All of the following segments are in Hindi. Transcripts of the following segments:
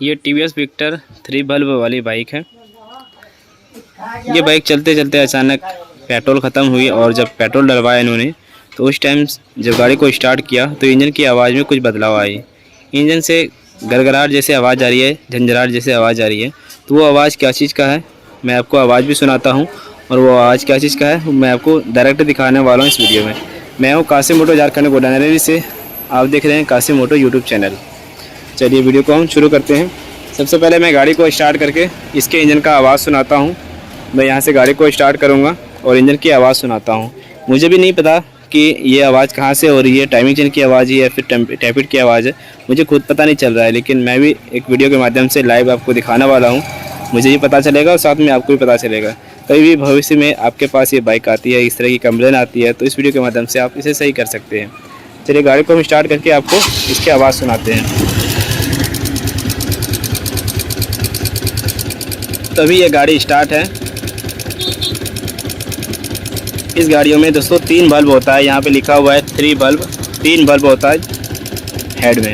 ये टीवीएस विक्टर 3 बल्ब वाली बाइक है। ये बाइक चलते चलते अचानक पेट्रोल ख़त्म हुई और जब पेट्रोल डलवाया इन्होंने तो उस टाइम जब गाड़ी को स्टार्ट किया तो इंजन की आवाज़ में कुछ बदलाव आई। इंजन से गड़गड़ाहट जैसे आवाज़ आ रही है, झंझराहट जैसे आवाज़ आ रही है। तो वो आवाज़ क्या चीज़ का है मैं आपको आवाज़ भी सुनाता हूँ और वो आवाज़ क्या चीज़ का है मैं आपको डायरेक्ट दिखाने वाला हूँ इस वीडियो में। मैं हूँ कासिम मोटो झारखंड गोडानरी से, आप देख रहे हैं कासिम मोटो यूट्यूब चैनल। चलिए वीडियो को हम शुरू करते हैं। सबसे पहले मैं गाड़ी को स्टार्ट करके इसके इंजन का आवाज़ सुनाता हूँ। मैं यहाँ से गाड़ी को स्टार्ट करूँगा और इंजन की आवाज़ सुनाता हूँ। मुझे भी नहीं पता कि ये आवाज़ कहाँ से हो रही है, टाइमिंग चेन की आवाज़ है या फिर टैपिट की आवाज़ है, मुझे खुद पता नहीं चल रहा है। लेकिन मैं भी एक वीडियो के माध्यम से लाइव आपको दिखाने वाला हूँ, मुझे ये पता चलेगा और साथ में आपको भी पता चलेगा। कभी भी भविष्य में आपके पास ये बाइक आती है, इस तरह की कंप्लेन आती है, तो इस वीडियो के माध्यम से आप इसे सही कर सकते हैं। चलिए गाड़ी को हम स्टार्ट करके आपको इसकी आवाज़ सुनाते हैं। तो अभी ये गाड़ी स्टार्ट है। इस गाड़ियों में दोस्तों 3 बल्ब होता है, यहाँ पे लिखा हुआ है 3 बल्ब, 3 बल्ब होता है हेड में।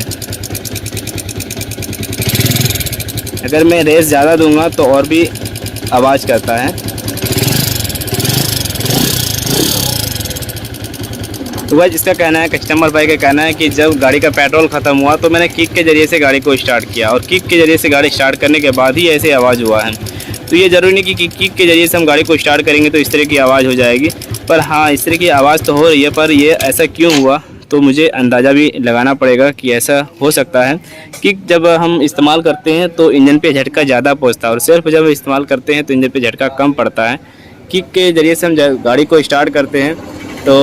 अगर मैं रेस ज़्यादा दूंगा तो और भी आवाज़ करता है। तो वह इसका कहना है, कस्टमर भाई का कहना है कि जब गाड़ी का पेट्रोल ख़त्म हुआ तो मैंने किक के ज़रिए से गाड़ी को स्टार्ट किया और किक के ज़रिए से गाड़ी स्टार्ट करने के बाद ही ऐसे आवाज़ हुआ है। तो ये ज़रूरी नहीं कि किक के ज़रिए से हम गाड़ी को स्टार्ट करेंगे तो इस तरह की आवाज़ हो जाएगी, पर हाँ इस तरह की आवाज़ तो हो रही है। पर ये ऐसा क्यों हुआ तो मुझे अंदाज़ा भी लगाना पड़ेगा कि ऐसा हो सकता है। किक जब हम इस्तेमाल करते हैं तो इंजन पे झटका ज़्यादा पहुँचता है और सिर्फ जब इस्तेमाल करते हैं तो इंजन पे झटका कम पड़ता है। किक के ज़रिए से हम गाड़ी को स्टार्ट करते हैं तो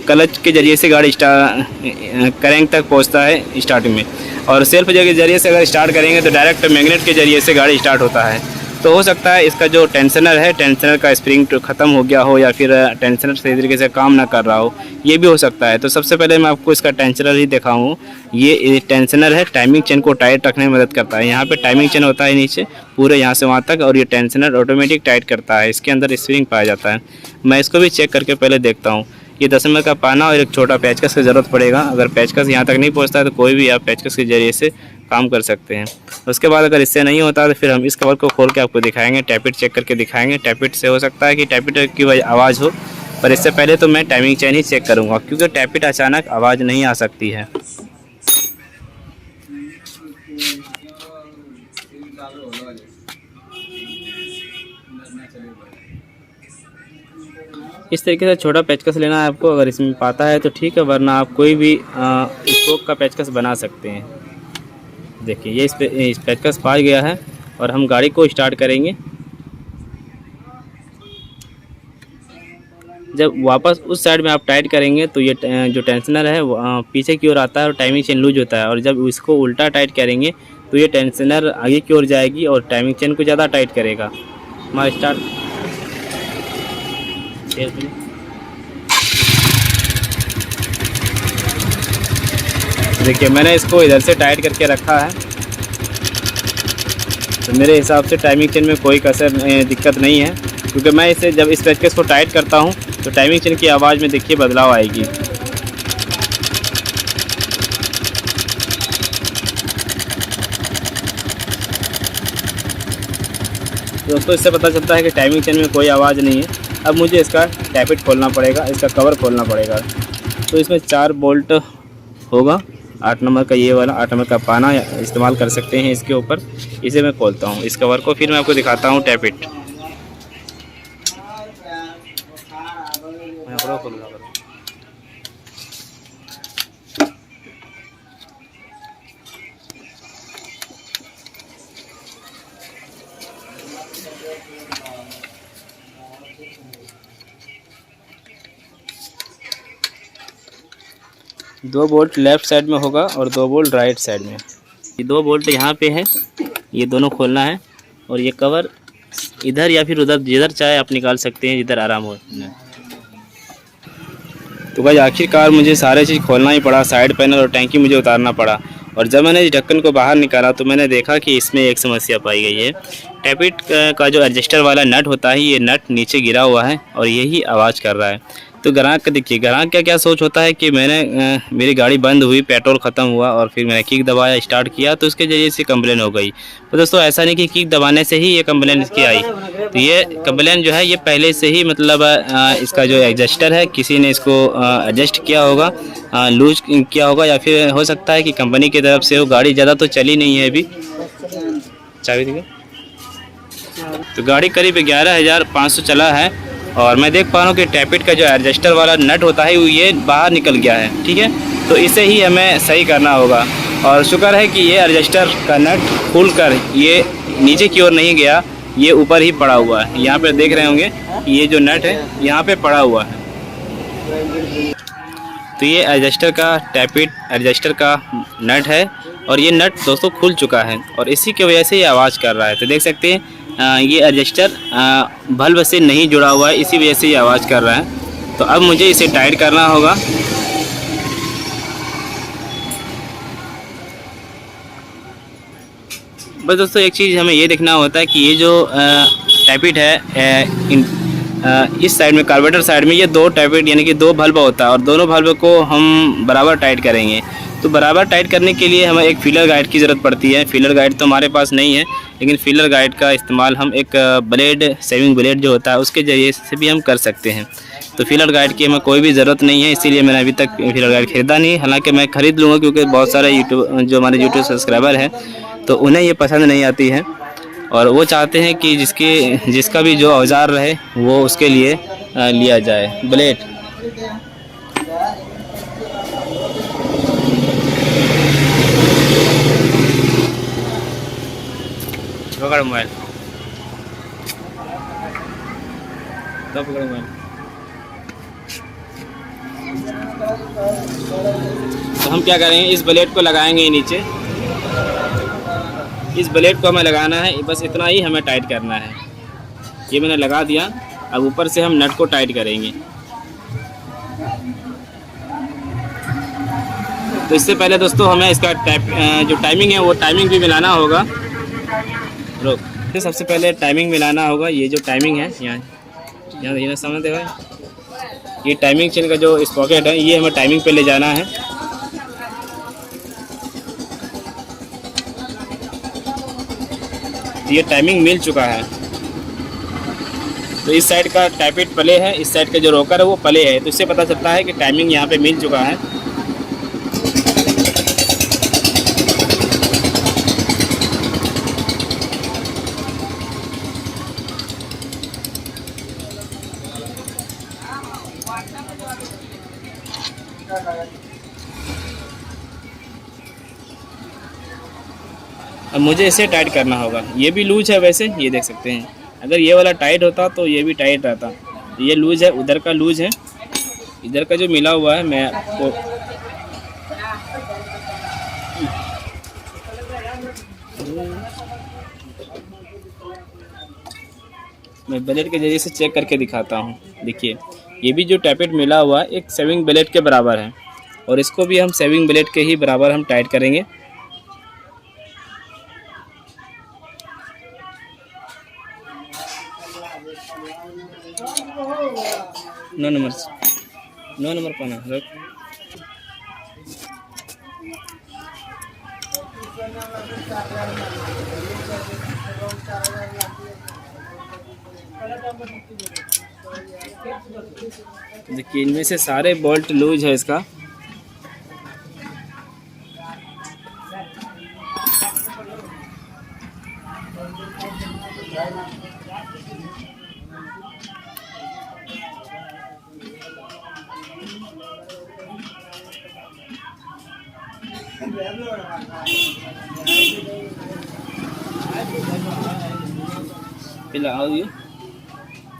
क्लच के ज़रिए से गाड़ी क्रैंक तक पहुंचता है स्टार्टिंग में, और सेल्फ के ज़रिए से अगर स्टार्ट करेंगे तो डायरेक्ट मैग्नेट के ज़रिए से गाड़ी स्टार्ट होता है। तो हो सकता है इसका जो टेंशनर है, टेंशनर का स्प्रिंग ख़त्म हो गया हो या फिर टेंशनर सही तरीके से काम ना कर रहा हो, ये भी हो सकता है। तो सबसे पहले मैं आपको इसका टेंशनर ही दिखाऊँ। ये टेंशनर है, टाइमिंग चेन को टाइट रखने में मदद करता है। यहाँ पे टाइमिंग चेन होता है नीचे पूरे यहाँ से वहाँ तक, और ये टेंशनर ऑटोमेटिक टाइट करता है। इसके अंदर स्प्रिंग पाया जाता है। मैं इसको भी चेक करके पहले देखता हूँ। ये 10 mm का पाना और एक छोटा पेचकस की ज़रूरत पड़ेगा। अगर पेचकस यहाँ तक नहीं पहुँचता है तो कोई भी आप पेचकस के ज़रिए से काम कर सकते हैं। उसके बाद अगर इससे नहीं होता तो फिर हम इस कवर को खोल के आपको दिखाएंगे, टैपिट चेक करके दिखाएंगे। टैपिट से हो सकता है कि टैपिट की वजह आवाज़ हो, पर इससे पहले तो मैं टाइमिंग चेन ही चेक करूँगा, क्योंकि टैपिट अचानक आवाज़ नहीं आ सकती है। इस तरीके से छोटा पेचकस लेना है आपको, अगर इसमें पाता है तो ठीक है, वरना आप कोई भी स्पोक का पेचकस बना सकते हैं। देखिए ये इस पेचकस पा गया है और हम गाड़ी को स्टार्ट करेंगे। जब वापस उस साइड में आप टाइट करेंगे तो ये जो टेंशनर है वो पीछे की ओर आता है और टाइमिंग चेन लूज होता है, और जब इसको उल्टा टाइट करेंगे तो ये टेंशनर आगे की ओर जाएगी और टाइमिंग चेन को ज़्यादा टाइट करेगा। हमारा स्टार्ट देखिए मैंने इसको इधर से टाइट करके रखा है, तो मेरे हिसाब से टाइमिंग चेन में कोई कसर दिक्कत नहीं है, क्योंकि मैं इसे जब इस पेचकस को टाइट करता हूं तो टाइमिंग चेन की आवाज़ में देखिए बदलाव आएगी। दोस्तों इससे पता चलता है कि टाइमिंग चेन में कोई आवाज़ नहीं है। अब मुझे इसका टैपिट खोलना पड़ेगा, इसका कवर खोलना पड़ेगा। तो इसमें 4 बोल्ट होगा, 8 नंबर का ये वाला 8 नंबर का पाना इस्तेमाल कर सकते हैं इसके ऊपर। इसे मैं खोलता हूँ इस कवर को, फिर मैं आपको दिखाता हूँ टैपिट। दो बोल्ट लेफ़्ट साइड में होगा और 2 बोल्ट राइट साइड में। ये 2 बोल्ट यहाँ पे है, ये दोनों खोलना है, और ये कवर इधर या फिर उधर जिधर चाहे आप निकाल सकते हैं, जिधर आराम हो। तो भाई आखिरकार मुझे सारे चीज़ खोलना ही पड़ा, साइड पैनल और टैंकी मुझे उतारना पड़ा। और जब मैंने इस ढक्कन को बाहर निकाला तो मैंने देखा कि इसमें एक समस्या पाई गई है। टैपिट का जो एडजस्टर वाला नट होता है, ये नट नीचे गिरा हुआ है और यही आवाज़ कर रहा है। तो ग्राहक का देखिए, ग्राहक का क्या सोच होता है कि मेरी गाड़ी बंद हुई, पेट्रोल ख़त्म हुआ और फिर मैंने किक दबाया, स्टार्ट किया तो उसके ज़रिए से कंप्लेन हो गई। तो दोस्तों ऐसा नहीं कि किक दबाने से ही ये कंप्लेन इसकी आई। तो ये कंप्लेन जो है ये पहले से ही मतलब इसका जो एडजस्टर है किसी ने इसको एडजस्ट किया होगा, लूज किया होगा, या फिर हो सकता है कि कंपनी की तरफ से हो। गाड़ी ज़्यादा तो चली नहीं है अभी। चाबी देखिए। तो गाड़ी करीब 11,500 चला है और मैं देख पा रहा हूँ कि टैपिट का जो एडजस्टर वाला नट होता है वो ये बाहर निकल गया है। ठीक है, तो इसे ही हमें सही करना होगा। और शुक्र है कि ये एडजस्टर का नट खुलकर ये नीचे की ओर नहीं गया, ये ऊपर ही पड़ा हुआ है। यहाँ पे देख रहे होंगे ये जो नट है यहाँ पे पड़ा हुआ है। तो ये एडजस्टर का टैपिट एडजस्टर का नट है और ये नट दोस्तों खुल चुका है और इसी की वजह से ये आवाज़ कर रहा है। तो देख सकते हैं ये एडजस्टर बल्ब से नहीं जुड़ा हुआ है, इसी वजह से ये आवाज़ कर रहा है। तो अब मुझे इसे टाइट करना होगा। बस दोस्तों एक चीज़ हमें ये देखना होता है कि ये जो टैपिट है इस साइड में, कार्बोरेटर साइड में, ये दो टैपिट यानी कि दो बल्ब होता है और दोनों बल्ब को हम बराबर टाइट करेंगे। तो बराबर टाइट करने के लिए हमें एक फीलर गाइड की ज़रूरत पड़ती है। फीलर गाइड तो हमारे पास नहीं है, लेकिन फीलर गाइड का इस्तेमाल हम एक ब्लेड, सेविंग ब्लेड जो होता है उसके ज़रिए से भी हम कर सकते हैं। तो फीलर गाइड की हमें कोई भी ज़रूरत नहीं है, इसीलिए मैंने अभी तक फीलर गाइड खरीदा नहीं। हालांकि मैं ख़रीद लूँगा क्योंकि बहुत सारे जो हमारे यूट्यूब सब्सक्राइबर हैं तो उन्हें ये पसंद नहीं आती है और वो चाहते हैं कि जिसका भी जो औजार रहे वो उसके लिए लिया जाए। ब्लेड पकड़ मोबाइल, तो पकड़ मोबाइल। तो हम क्या करेंगे, इस ब्लेड को लगाएंगे नीचे। इस ब्लेड को हमें लगाना है, बस इतना ही हमें टाइट करना है। ये मैंने लगा दिया। अब ऊपर से हम नट को टाइट करेंगे। तो इससे पहले दोस्तों हमें इसका जो टाइमिंग है वो टाइमिंग भी मिलाना होगा। रोक, तो सबसे पहले टाइमिंग मिलाना होगा। ये जो टाइमिंग है यहाँ देखना समझ दे भाई, ये टाइमिंग चेन का जो स्पॉकेट है ये हमें टाइमिंग पे ले जाना है। ये टाइमिंग मिल चुका है। तो इस साइड का टैपिट प्ले है, इस साइड का जो रोकर है वो प्ले है। तो इससे पता चलता है कि टाइमिंग यहाँ पे मिल चुका है। अब मुझे इसे टाइट करना होगा। ये भी लूज है वैसे, ये देख सकते हैं। अगर ये वाला टाइट होता तो ये भी टाइट रहता। ये लूज है, उधर का लूज है, इधर का जो मिला हुआ है मैं आपको मैं ब्लेड के जरिए से चेक करके दिखाता हूँ। देखिए ये भी जो टैपिट मिला हुआ है एक सेविंग ब्लेड के बराबर है और इसको भी हम सेविंग ब्लेड के ही बराबर हम टाइट करेंगे। नौ नंबर पाना रख। देखिए इनमें से सारे बोल्ट लूज है इसका।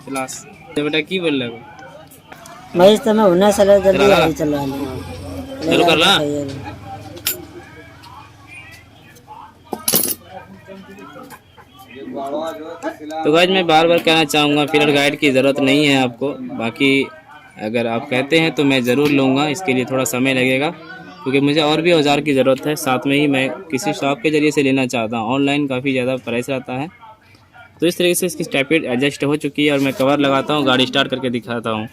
क्लास बेटा की बोल रहे हो? मैं इस समय होना चला जल्दी गाड़ी चला ले चलो कर ला। तो गाइस मैं बार बार कहना चाहूँगा फीलर गाइड की ज़रूरत नहीं है आपको। बाकी अगर आप कहते हैं तो मैं ज़रूर लूँगा। इसके लिए थोड़ा समय लगेगा क्योंकि मुझे और भी औजार की ज़रूरत है। साथ में ही मैं किसी शॉप के ज़रिए से लेना चाहता हूँ। ऑनलाइन काफ़ी ज़्यादा प्राइस रहता है। तो इस तरीके से इसकी टैपिट एडजस्ट हो चुकी है और मैं कवर लगाता हूँ, गाड़ी स्टार्ट करके दिखाता हूँ।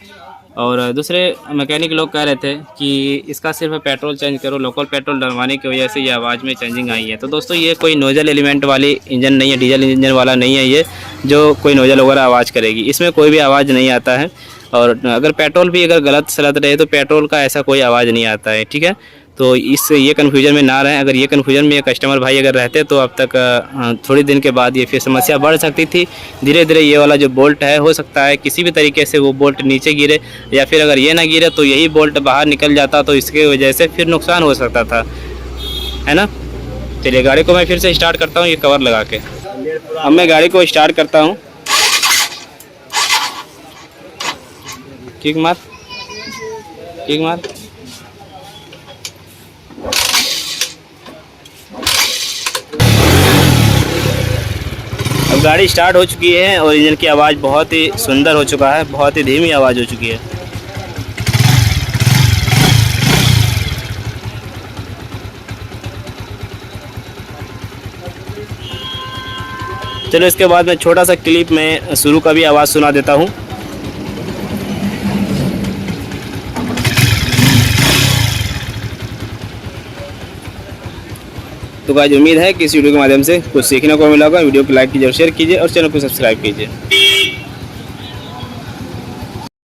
और दूसरे मैकेनिक लोग कह रहे थे कि इसका सिर्फ पेट्रोल चेंज करो, लोकल पेट्रोल डलवाने की वजह से ये आवाज़ में चेंजिंग आई है। तो दोस्तों ये कोई नोजल एलिमेंट वाली इंजन नहीं है, डीजल इंजन वाला नहीं है ये, जो कोई नोजल वगैरह आवाज़ करेगी। इसमें कोई भी आवाज़ नहीं आता है। और अगर पेट्रोल भी अगर गलत सलत रहे तो पेट्रोल का ऐसा कोई आवाज़ नहीं आता है, ठीक है। तो इससे ये कन्फ्यूजन में ना रहें। अगर ये कन्फ्यूजन में ये कस्टमर भाई अगर रहते तो अब तक थोड़ी दिन के बाद ये फिर समस्या बढ़ सकती थी। धीरे धीरे ये वाला जो बोल्ट है, हो सकता है किसी भी तरीके से वो बोल्ट नीचे गिरे, या फिर अगर ये ना गिरे तो यही बोल्ट बाहर निकल जाता, तो इसके वजह से फिर नुकसान हो सकता था, है ना। चलिए गाड़ी को मैं फिर से स्टार्ट करता हूँ ये कवर लगा के। अब मैं गाड़ी को स्टार्ट करता हूँ। किक मार, किक मार। अब गाड़ी स्टार्ट हो चुकी है और इंजन की आवाज़ बहुत ही सुंदर हो चुका है, बहुत ही धीमी आवाज़ हो चुकी है। चलो इसके बाद मैं छोटा सा क्लिप में शुरू का भी आवाज़ सुना देता हूँ। तो गाइस उम्मीद है कि इस वीडियो के माध्यम से कुछ सीखने को मिला होगा। वीडियो को लाइक कीजिए और शेयर कीजिए और चैनल को सब्सक्राइब कीजिए।